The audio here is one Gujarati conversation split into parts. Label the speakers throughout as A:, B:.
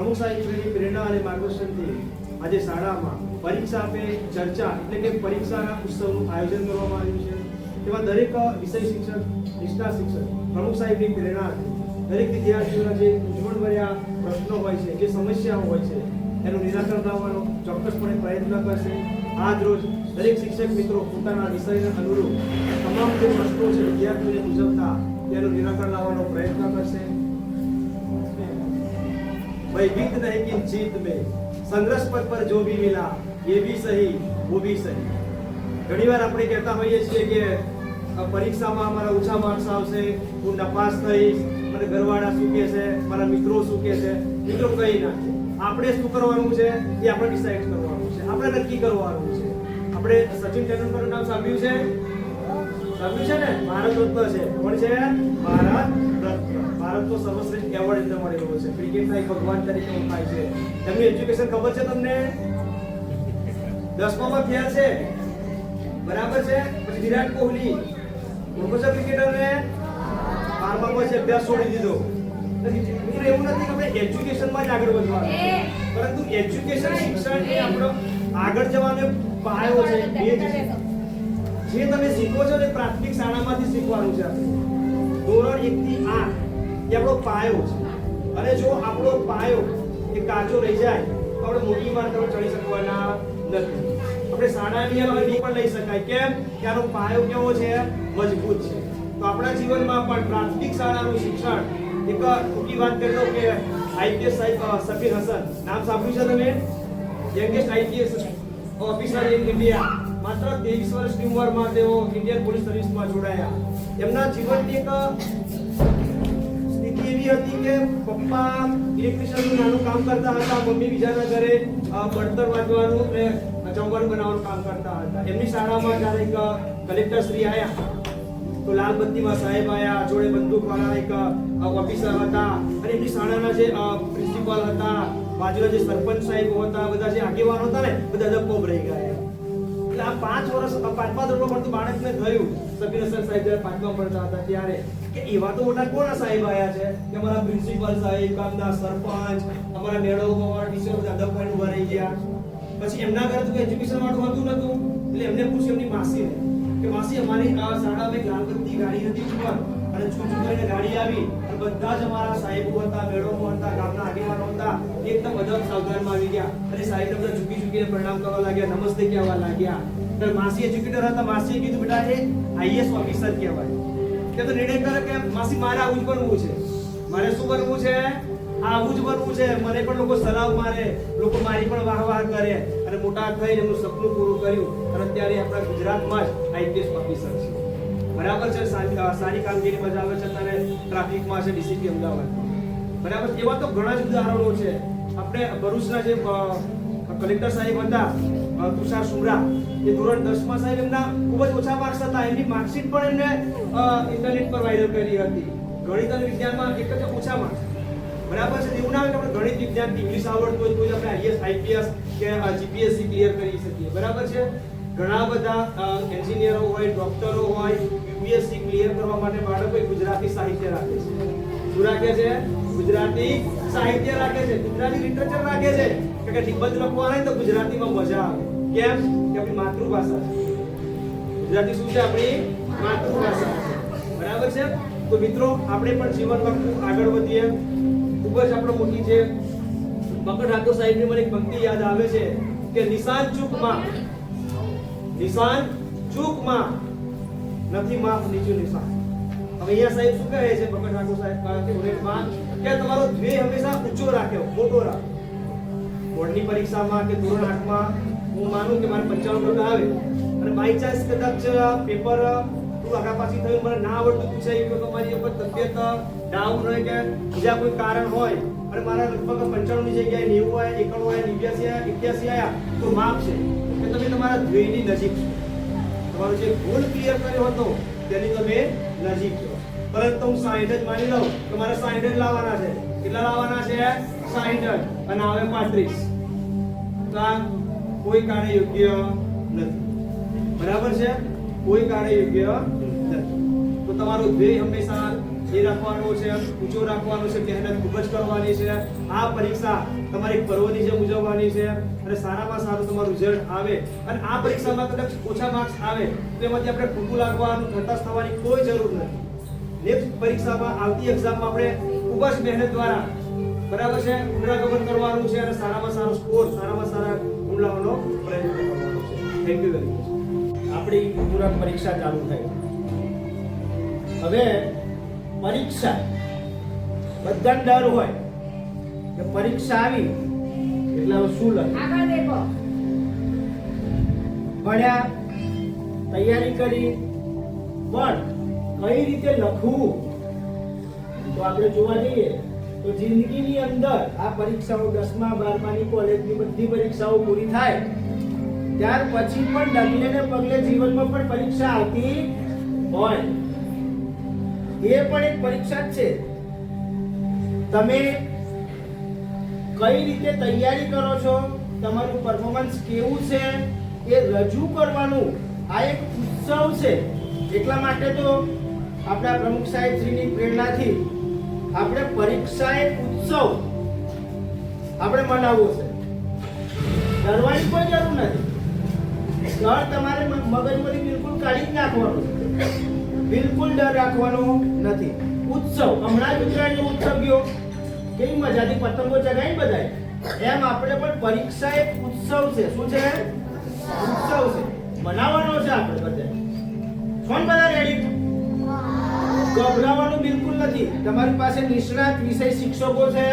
A: પ્રમુખ સાહેબની પ્રેરણા અને માર્ગદર્શનથી આજે શાળામાં પરીક્ષા પે ચર્ચા એટલે કે પરીક્ષાના ઉત્સવનું આયોજન કરવામાં આવ્યું છે. તેમાં દરેક વિષય શિક્ષક, નિષ્ણાત શિક્ષક પ્રમુખ સાહેબની પ્રેરણાથી દરેક વિદ્યાર્થીઓના જે મૂંઝવણભર્યા પ્રશ્નો હોય છે, જે સમસ્યાઓ હોય છે, એનું નિરાકરણ લાવવાનો ચોક્કસપણે પ્રયત્ન કરશે. આજ રોજ દરેક શિક્ષક મિત્રો પોતાના વિષયને અનુરૂપ તમામ જે પ્રશ્નો છે વિદ્યાર્થીઓને મૂંઝવતા તેનું નિરાકરણ લાવવાનો પ્રયત્ન કરશે. भाई जीत नहीं कि जीत में संघर्ष पथ पर जो भी मिला ये भी सही वो भी सही. ઘણીવાર આપણે કહેતા હોઈએ છીએ કે પરીક્ષામાં અમારા ઓછા માર્ક્સ આવશે, હું નપાસ થઈશ, મને ઘરવાળા શું કહે છે, મારા મિત્રો શું કહે છે. મિત્રો કઈ ના છે, આપણે શું કરવાનું છે એ આપણે ડિસાઈડ કરવાનું છે, આપણે નક્કી કરવાનું છે. આપણે સચિન તેંડુલકરનું નામ સાંભળ્યું છે ને? ભારત રત્ન છે. કોણ છે? ભારત રત્ન. ભારતનો સર્વશ્રેષ્ઠ એવોર્ડ એમને મળેલો છે. ક્રિકેટના એક ભગવાન તરીકે ઓળખાય છે. એમનું એજ્યુકેશન ખબર છે તમને? 10માં ફેલ છે, બરાબર છે. પછી વિરાટ કોહલી ઓળખો છો ક્રિકેટરને? 12માં છે, અભ્યાસ છોડી દીધો. મિત્રો એવું નથી કે આપણે એજ્યુકેશનમાં જ આગળ વધવાનું, પરંતુ એજ્યુકેશન શિક્ષણ એ આપણો આગળ જવાનો પાયો છે, બેઝ છે. જે તમે શીખો છો ને પ્રાથમિક શાળામાંથી શીખવાનું છે. આપણે ધોરણ 1 થી 8 એ આપણો પાયો છે. અને જો આપણો પાયો એ કાચો રહી જાય તો આપણે મોટી માર્ગ પર ચડી શકવાના નથી. આપણે શાળાની પણ લઈ શકાય. કેમ? કે આનો પાયો કેવો છે? મજબૂત છે. તો આપણા જીવનમાં પણ પ્રાથમિક શાળાનું શિક્ષણ એક ટૂંકી વાત કરી દઉં કે આઈપીએસ સાહેબ સફીર હસન નામ સાંભળ્યું છે તમે? Youngest IPS officer in India. માત્ર 23 વર્ષની ઉંમરમાં તેઓ ઇન્ડિયન પોલીસ સર્વિસમાં જોડાયા. એમના જીવનની એક સ્થિતિ એવી હતી કે પપ્પા ઇલેક્ટ્રિશિયનનું નાનું કામ કરતા હતા, મમ્મી બીજાના ઘરે બળતણ વાંચવાનું અને જમવાનું બનાવવાનું કામ કરતા હતા. એમની શાળામાં જ્યારે એક કલેક્ટર શ્રી આવ્યા તો લાલબત્તીમાં સાહેબ આવ્યા, જોડે બંદૂકવાળા એક ઓફિસર હતા અને એમની શાળાના જે પ્રિન્સિપાલ હતા, બાજુના જે સરપંચ સાહેબ હતા, બધા જે આગેવાનો હતા ને બધા દબકોબ રહી ગયા. એટલે આ 5 વર્ષ 5મા ધોરણમાં ભણતું બાળકને થયું સફીર હસન સાહેબ જ્યારે 5મા ભણતા હતા ત્યારે કે એવા તો મોટા કોના સાહેબ આયા છે કે અમારા પ્રિન્સિપાલ સાહેબ, ગામના સરપંચ, અમારા મેળવવા ટીચર બધા દબકાઈને ઉભા રહી ગયા. પછી એમના ઘરે તો એજ્યુકેશન વાળું હતું નતું. એટલે એમને પૂછ્યું એમની માસીને કે માસી અમારી આ શાળામાં એક લાલબત્તી ગાડી હતી ઉપર અને છૂછું કરીને ગાડી આવી અને બધા જ અમારા સાહેબો હતા, મેળવવો હતા, ગામના આગેવાનો હતા, એકદમ અદબ સાવધાનમાં આવી ગયા અને સાહેબને બધા ઝૂકી ઝૂકીને પ્રણામ કરવા લાગ્યા, નમસ્તે કહેવા લાગ્યા. તો માસી એજ્યુકેટર હતા. માસીએ કીધું બેટા એ આઈએએસ ઓફિસર કહેવાય. કે તો નિર્ણય કરે કે માસી મારે આવું જ બનવું છે, મારે શું બનવું છે? આવું જ બનવું છે. મને પણ લોકો સલાહ મારે, લોકો મારી પણ વાહ કરે અને મોટા થઈને એમનું સપનું પૂરું કર્યું અને અત્યારે આપણા ગુજરાતમાં જ આઈપીએસ ઓફિસર છે. બરાબર છે. સારી કામગીરી બજાવે છે. અત્યારે ટ્રાફિકમાં છે ડીસીપી અમદાવાદમાં. બરાબર. એવા તો ઘણા જ ઉદાહરણો છે. આપણે ભરૂચના જે કલેક્ટર સાહેબ હતા તુષાર સુમરા, એ ધોરણ 10માં સાહેબ એમના ખૂબ જ ઓછા માર્ક્સ હતા. એમની માર્કશીટ પણ એમને ઇન્ટરનેટ પર વાયરલ કરી હતી. ગણિત અને વિજ્ઞાનમાં એક જ ઓછા માર્ક્સ. બરાબર છે. એવું ના હોય કે આપણે ગણિત વિજ્ઞાન ઇંગ્લિશ આવડતું હોય તો આપણે આઈએએસ આઈપીએસ કે જીપીએસસી ક્લિયર કરી શકીએ. બરાબર છે. ઘણા બધા એન્જિનિયરો હોય, ડોક્ટરો હોય, યુપીએસસી ક્લિયર કરવા માટે બાળકો ગુજરાતી સાહિત્ય રાખે છે. શું રાખે છે? ગુજરાતી સાહિત્ય રાખે છે, ગુજરાતી લિટરેચર રાખે છે. કે નિબંધ લખવાના હોય તો ગુજરાતીમાં મજા આવે. કેમ? કે આપણી માતૃભાષા છે. ગુજરાતી શું છે? આપણી માતૃભાષા છે. બરાબર છે. તો મિત્રો આપણે પણ જીવનમાં ખૂબ આગળ વધીએ. ખૂબ જ આપણો મોટી છે. મકર ઠાકોર સાહેબની મને એક પંક્તિ યાદ આવે છે કે નિશાન ચૂકમાં નથી માફ નીચું નિશાન. હવે અહીંયા સાહેબ શું કહે છે મકર ઠાકોર સાહેબ કે તમારો ધ્યેય હંમેશા ઊંચો રાખ્યો, મોટો રાખ્યો. બોર્ડની પરીક્ષામાં કે ધોરણ 8માં હું માનું કે મારે 95% આવે અને બાય ચાન્સ કદાચ પેપર આગા પાછી થયું, મને ના આવડતું પૂછાય કે તમારી ઉપર તબિયત ડાઉન હોય કે બીજા કોઈ કારણ હોય અને મારા લગભગ 95 ની જગ્યાએ 90 આવ્યા, 91 આવ્યા, 89 આવ્યા તો માફ છે કે તમે તમારા ધ્યેયની નજીક છો. તમારો જે ગોલ ક્લિયર કર્યો હતો તેની તમે નજીક છો. પરંતુ હું 60 જ માની લઉં કે મારે 60 જ લાવવાના છે. કેટલા લાવવાના છે? 60 અને આવે 35. તો આ કોઈ કારણે યોગ્ય નથી. બરાબર છે. કોઈ કારણે યોગ્ય નથી. તો તમારો ધ્યેય હંમેશા એ રાખવાનો છે, ઊંચો રાખવાનો છે, મહેનત ખૂબ જ કરવાની છે. આ પરીક્ષા તમારી પર્વની જેમ ઉજવવાની છે અને સારામાં સારું તમારું રિઝલ્ટ આવે અને આ પરીક્ષામાં કદાચ ઓછા માર્ક્સ આવે તો એમાંથી આપણે ખોટું લાગવાનું હતાશ થવાની કોઈ જરૂર નથી. નેક્સ્ટ પરીક્ષામાં આવતી એક્ઝામમાં આપણે ખૂબ જ મહેનત દ્વારા બરાબર છે પુનરાગમન કરવાનું છે અને સારામાં સારો સ્કોર સારામાં સારા ગુણ લાવવાનો પ્રયત્ન કરવાનો છે. Thank you very much. આપણી તુરંત પરીક્ષા ચાલુ થઈ. હવે પરીક્ષા બધાને ડર હોય કે પરીક્ષા આવી એટલે હવે શું લખે.
B: આગળ દેખો.
A: ભણ્યા તૈયારી કરી પણ કઈ રીતે લખવું તો આપણે જોવા જઈએ તો જિંદગીની અંદર આ પરીક્ષાઓ 10મા 12માની કોલેજની બધી પરીક્ષાઓ પૂરી થાય ત્યાર પછી પણ ડગલે ને પગલે જીવનમાં પણ પરીક્ષા આવતી હોય. એ પણ એક પરીક્ષા જ છે. તમે કઈ રીતે તૈયારી કરો છો, તમારું પરફોર્મન્સ કેવું છે એ રજૂ કરવાનું આ એક ઉત્સવ છે. એટલા માટે તો આપણા પ્રમુખ સાહેબ શ્રીની પ્રેરણાથી આપણે પરીક્ષા એક ઉત્સવ આપણે મનાવવો છે. ડરવાની કોઈ જરૂર નથી. ડર તમારે મગજમાંથી બિલકુલ કાઢી જ નાખવાનો છે. બિલકુલ ડર રાખવાનો નથી. ઉત્સવ હમણાં જ ઉત્તરાયણનો ઉત્સવ ગયો, કેવી મજાથી પતંગો ચગાવી બધાય. એમ આપણે પણ પરીક્ષા એક ઉત્સવ છે. શું છે? ઉત્સવ છે. મનાવવાનો છે આપણે બધા. કોણ બધા રેડી? ગભરાવાનું બિલકુલ નથી. તમારી પાસે નિષ્ણાત વિષય શિક્ષકો છે.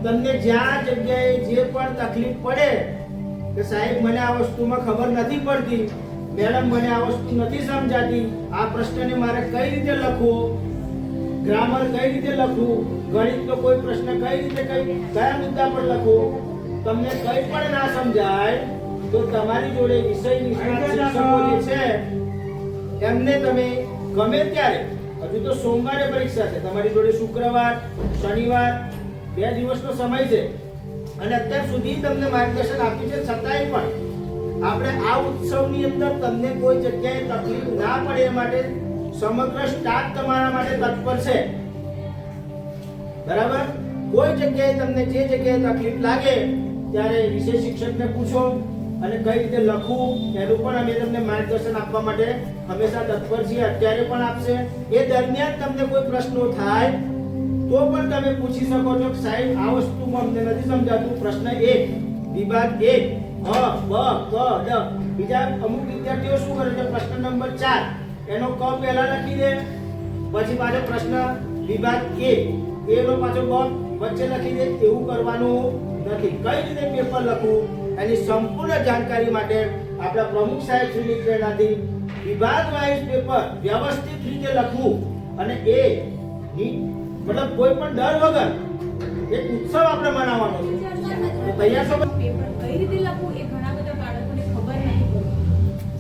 A: તમને જ્યાં જગ્યાએ જે પણ તકલીફ પડે કે સાહેબ મને આ વસ્તુમાં ખબર નથી પડતી, મેડમ મને આ વસ્તુ નથી સમજાતી, આ પ્રશ્નને મારે કઈ રીતે લખવો, ગ્રામર કઈ રીતે લખવું, ગણિતનો કોઈ પ્રશ્ન કઈ રીતે કયા મુદ્દા પર લખવું, તમને કઈ પણ ના સમજાય તો તમારી જોડે વિષય નિષ્ણાત શિક્ષકો જે છે એમને તમે ગમે ત્યારે, હજુ તો સોમવારે પરીક્ષા છે, તમારી જોડે શુક્રવાર શનિવાર 2 દિવસનો સમય છે અને અત્યાર સુધી તમને માર્ગદર્શન આપ્યું છે. છતાંય પણ આપણે આ ઉત્સવની અંદર તમને કોઈ જગ્યાએ તકલીફ ના પડે એ માટે સમગ્ર સ્ટાફ તમારા માટે તત્પર છે. બરાબર? કોઈ જગ્યાએ તમને જે જગ્યાએ તકલીફ લાગે ત્યારે વિષય શિક્ષકને પૂછો અને કઈ રીતે લખવું એનું પણ અમે તમને માર્ગદર્શન આપવા માટે હંમેશા તત્પર છીએ. અત્યારે પણ આપશે. એ દરમિયાન તમને કોઈ પ્રશ્નો થાય તો પણ તમે પૂછી શકો છો કે સાહેબ આ વસ્તુમાં અમને નથી સમજાતું. પ્રશ્ન 1 વિભાગ 1 અ બ ક ડ. બીજા અમુક વિદ્યાર્થીઓ શું કરે છે, પ્રશ્ન નંબર 4 એનો ક પહેલા લખી દે, પછી પાછો પ્રશ્ન વિભાગ A એનો પાછો બ વચ્ચે લખી દે. એવું કરવાનું નથી. કઈ રીતે પેપર લખવું એની સંપૂર્ણ જાણકારી માટે આપણા પ્રમુખ સાહેબ શ્રીની પ્રેરણાથી વિભાગ વાઇઝ પેપર વ્યવસ્થિત રીતે લખવું અને એ મતલબ કોઈ પણ ડર વગર એક ઉત્સવ આપણે મનાવવાનો છે. તૈયાર છો?
B: પેપર કઈ રીતે લખવું એ ઘણા બધા બાળકોને ખબર નથી પડતી.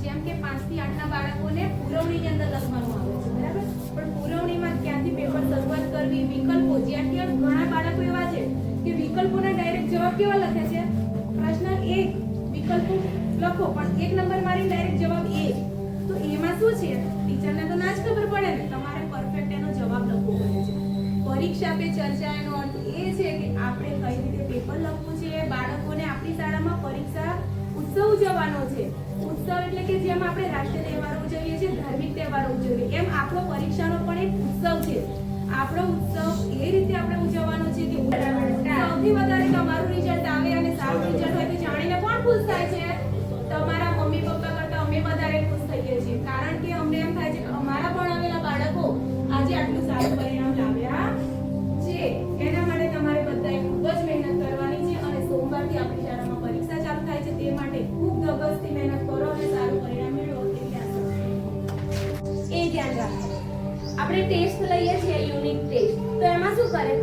B: જેમ કે 5 થી 8 ના બાળકોને પુરવણીની અંદર લખવાનું આવે છે, બરાબર? પણ પુરવણીમાં ક્યાંથી પેપર શરૂઆત કરવી, વિકલ્પો, જ્યાં ત્યાં ઘણા બાળકો એવા છે કે વિકલ્પોના ડાયરેક્ટ જવાબ કેવા લખે છે, પ્રશ્ન 1 વિકલ્પો લખો પણ 1 નંબર મારી ડાયરેક્ટ જવાબ A. તો એમાં શું છે, ટીચરને તો ના જ ખબર પડે ને. તમારે પરફેક્ટ એનો જવાબ લખવો પડે છે. પરીક્ષા પે ચર્ચા એનો અર્થ એ છે કે આપણે કઈ રીતે પેપર લખવું છે. બાળકોને આપણી શાળામાં પરીક્ષા ઉત્સવ ઉજવવાનો છે. ઉત્સવ એટલે કે જેમ આપણે રાષ્ટ્રીય તહેવારો ઉજવીએ છીએ, ધાર્મિક તહેવારો ઉજવીએ, એમ આપણો પરીક્ષાનો પણ એક ઉત્સવ છે. આપણો ઉત્સવ એ રીતે આપણે ઉજવવાનો છે કે સૌથી વધારે તમારું રિઝલ્ટ આવે અને સારું રિઝલ્ટ હોય તો જાણીને કોણ ખુશ થાય છે? તમારા મમ્મી પપ્પા કરતા અમે વધારે ખુશ થઈએ છીએ. કારણ કે અમને એમ થાય છે કે અમારા ભણાવેલા બાળકો આજે આટલું સારું પરિણામ લાવ્યા છે. એના માટે તમારે બધાએ ખૂબ જ મહેનત કરવાની છે અને સોમવારથી આપણી શાળામાં પરીક્ષા ચાલુ થાય છે. તે માટે ખૂબ ધગશથી મહેનત કરો અને સારું પરિણામ મેળવો તેવી આશા છે. એ ધ્યાન રાખો. આપણે ટેસ્ટ લઈએ છીએ, યુનિટ ટેસ્ટ. તો એમાં શું કરે,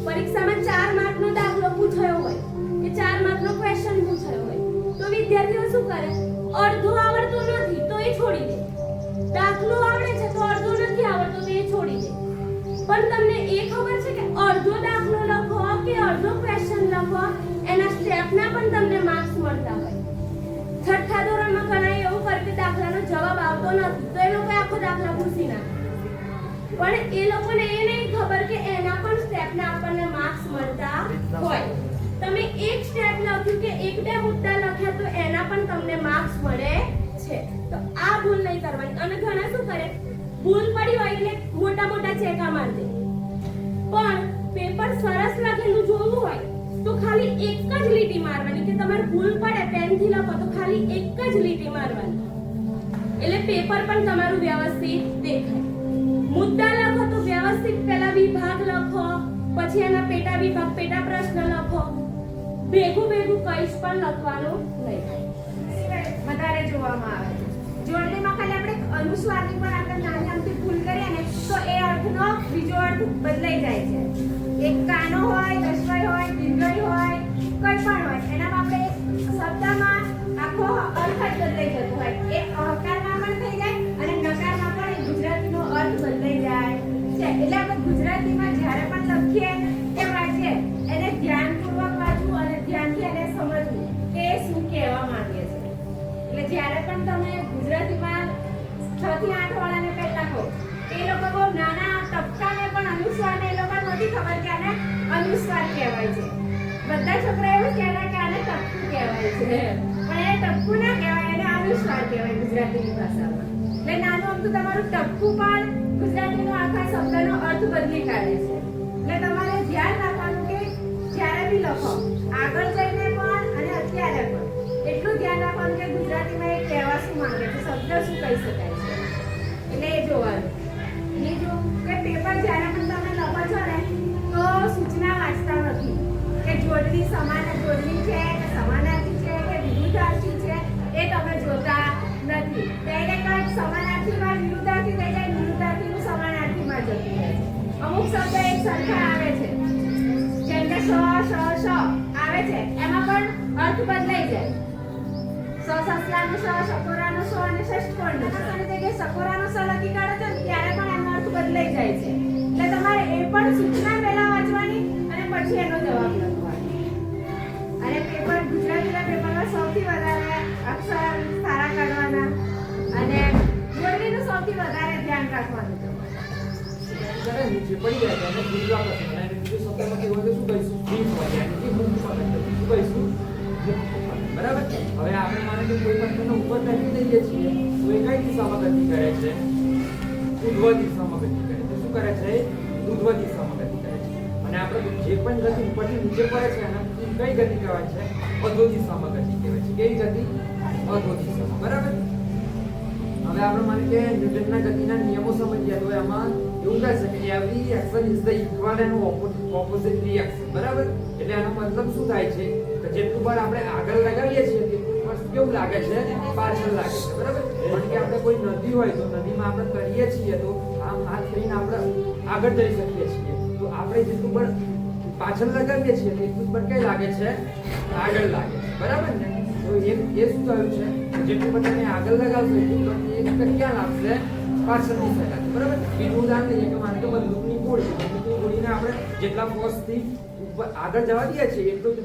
B: પરીક્ષામાં 4 માર્કનો દાખલો પૂછાયો હોય કે 4 માર્કનો ક્વેશ્ચન પૂછાયો હોય તો વિદ્યાર્થીઓ શું કરે, અડધું આવડતું નથી તો એ છોડી દે. દાખલો આવડે છે તો અડધો નથી આવડતો તો એ છોડી દે. પણ તમને એ ખબર છે કે અડધો દાખલો લખો કે અડધો ક્વેશ્ચન લખો એના સ્ટેપના પણ તમને માર્ક્સ મળતા હોય. 6થા ધોરણમાં ઘણા એવું કરે કે દાખલાનો જવાબ આવતો નથી તો એ લોકો આખો દાખલા પૂછી નાખે. પણ એ લોકોને એ નહીં ખબર કે એના પણ સ્ટેપના આપણને માર્ક્સ મળતા હોય.
C: તમે એક સ્ટેપ લખ્યું કે એક બે મુદ્દા લખ્યા તો એના પણ તમને માર્ક્સ મળે છે. તો આ ભૂલ નહીં કરવાની. અને ઘણા શું કરે, ભૂલ પડી હોય એટલે મોટા મોટા ચેકા માર દે. પણ પેપર સરસ લખેલું જોવું હોય તો ખાલી એક જ લીટી મારવાની, કે તમારે ભૂલ પડે પેનથી લખો તો ખાલી એક જ લીટી મારવાની, એટલે પેપર પણ તમારું વ્યવસ્થિત દેખાય. મુદ્દા લખો તો વ્યવસ્થિત પહેલા વિભાગ લખો, પછી એના પેટા વિભાગ પેટા પ્રશ્ન લખો. ભેગું ભેગું કંઈ પણ લખવાનું નહીં.
B: વધારે જોવામાં આવે છે. જોડણીમાં ખાલી આપણે અનુસ્વારની પણ આપણે નાની અમથી ભૂલ કરીએ ને તો એ અર્થનો બીજો અર્થ બદલાઈ જાય છે. એક કાનો હોય, અશ્વય હોય, દીર્ઘય હોય, કોઈ પણ હોય, એનામાં આપણે શબ્દમાં આખો અર્થ જ બદલાઈ જતો હોય. એ અહકારમાં પણ થઈ જાય અને નકારમાં પણ એ ગુજરાતીનો અર્થ બદલાઈ જાય છે. એટલે આપણે ગુજરાતીમાં જ્યારે પણ લખીએ કે વાંચીએ એને ધ્યાનપૂર્વક વાંચવું અને ધ્યાનથી એને સમજવું કે એ શું કહેવા માંગે છે. એટલે જ્યારે પણ તમે ગુજરાતીમાં 6 થી 8 વાળાને પહેલા કહો એ લોકો બહુ નાના ટપકાને પણ અનુસ્વારને એ લોકો નથી ખબર કે આને અનુસ્વાર કહેવાય છે. બધા છોકરા એવું કહે કે આને ટપકું કહેવાય છે, પણ એ ટપકું ના કહેવાય, એને અનુસ્વાર કહેવાય ગુજરાતીની ભાષામાં. એટલે નાનું અમથું તમારું ટપકું પણ ગુજરાતીનો આખા શબ્દનો અર્થ બદલી કાઢે છે. એટલે તમારે ધ્યાન રાખવાનું કે જ્યારે બી લખો આગળ જઈને પણ અને અત્યારે પણ એટલું ધ્યાન રાખવાનું કે ગુજરાતીમાં એ કહેવા શું માંગે છે, શબ્દ શું કહી શકાય છે, એટલે એ જોવાનું. બીજું કે પેપર જ્યારે પણ તમે લખો છો ને તો સૂચના વાંચતા નથી કે જોડણી સમાન જોડણી છે કે સમાનાર્થી છે કે વિરુદ્ધાર્થી છે, એ તમે જોતા નથી. ડાયરેક્ટ સમાનાર્થીમાં વિરુદ્ધાર્થી થઈ જાય, વિરુદ્ધાર્થીનું સમાનાર્થીમાં જતું રહે છે. અમુક શબ્દ એક સરખા આવે છે, જેમ કે સ આવે છે, એમાં પણ અર્થ બદલાઈ જાય. સસલાનો સ, સકોરાનો સ અને ષષ્ઠકોણનો સ. અને તે કે સકોરાનો સ લખી કાઢો છો ત્યારે પણ એનો અર્થ બદલાઈ જાય છે. એટલે તમારે એ પણ સૂચના પહેલા વાંચવાની અને પછી એનો જવાબ લખવાનો. અને પેપર ગુજરાતીના પેપરમાં સૌથી વધારે અક્ષર સારા કાઢવાના અને જોડણીનું સૌથી વધારે ધ્યાન રાખવાનું તમારે.
A: જ્યારે નીચે પડી જાય ત્યારે ભૂલવા કરશે અને બીજો શબ્દમાં કેવું હોય તો શું કહીશું? ભૂલ હોય યાની કે મુક્ત પકડ. શું કહીશું? મુક્ત પકડ. બરાબર. હવે આપણે માને કે કોઈ પથ્થરનો ઉપર નાખી દઈએ છીએ તો એ કઈ દિશામાં ગતિ કરે છે? ઉર્ધ્વ દિશામાં ગતિ કરે છે. શું કરે છે? ઉર્ધ્વ દિશામાં ગતિ કરે છે. અને આપણે જે પણ ગતિ ઉપરથી નીચે પડે છે એના કઈ ગતિ કહેવાય છે? અધો દિશામાં ગતિ કહેવાય છે. કેવી ગતિ? અધો દિશામાં. બરાબર. હવે આપણે માને કે ન્યૂટનના ગતિના નિયમો સમજીએ તો એમાં એવું કહે છે કે every action is the equal and opposite reaction. બરાબર. એટલે આનો મતલબ શું થાય છે કે જેટલું વાર આપણે આગળ લગાવીએ છીએ તેટલું વાર કેવું લાગે છે? પાછળ લાગે છે. બરાબર. પણ કે આપણે કોઈ નદી હોય તો નદીમાં આપણે કરીએ છીએ તો આમ હાથ કરીને આપણે આગળ જઈ શકીએ છીએ. તો આપણે જેટલું વાર પાછળ લગાવીએ છીએ તેટલું વાર કઈ લાગે છે? આગળ લાગે છે. બરાબર ને? તો એ શું થયું છે? જેટલું પણ તમે આગળ લગાવશો એટલું ક્યાં લાગશે? પાછળની સાઈડ. બરાબર. બીજું ઉદાહરણ લઈએ કે માનો કે બંદૂકની ગોળીને આપણે જેટલા ફોર્સથી આગળ જવા દઈએ છીએ એટલું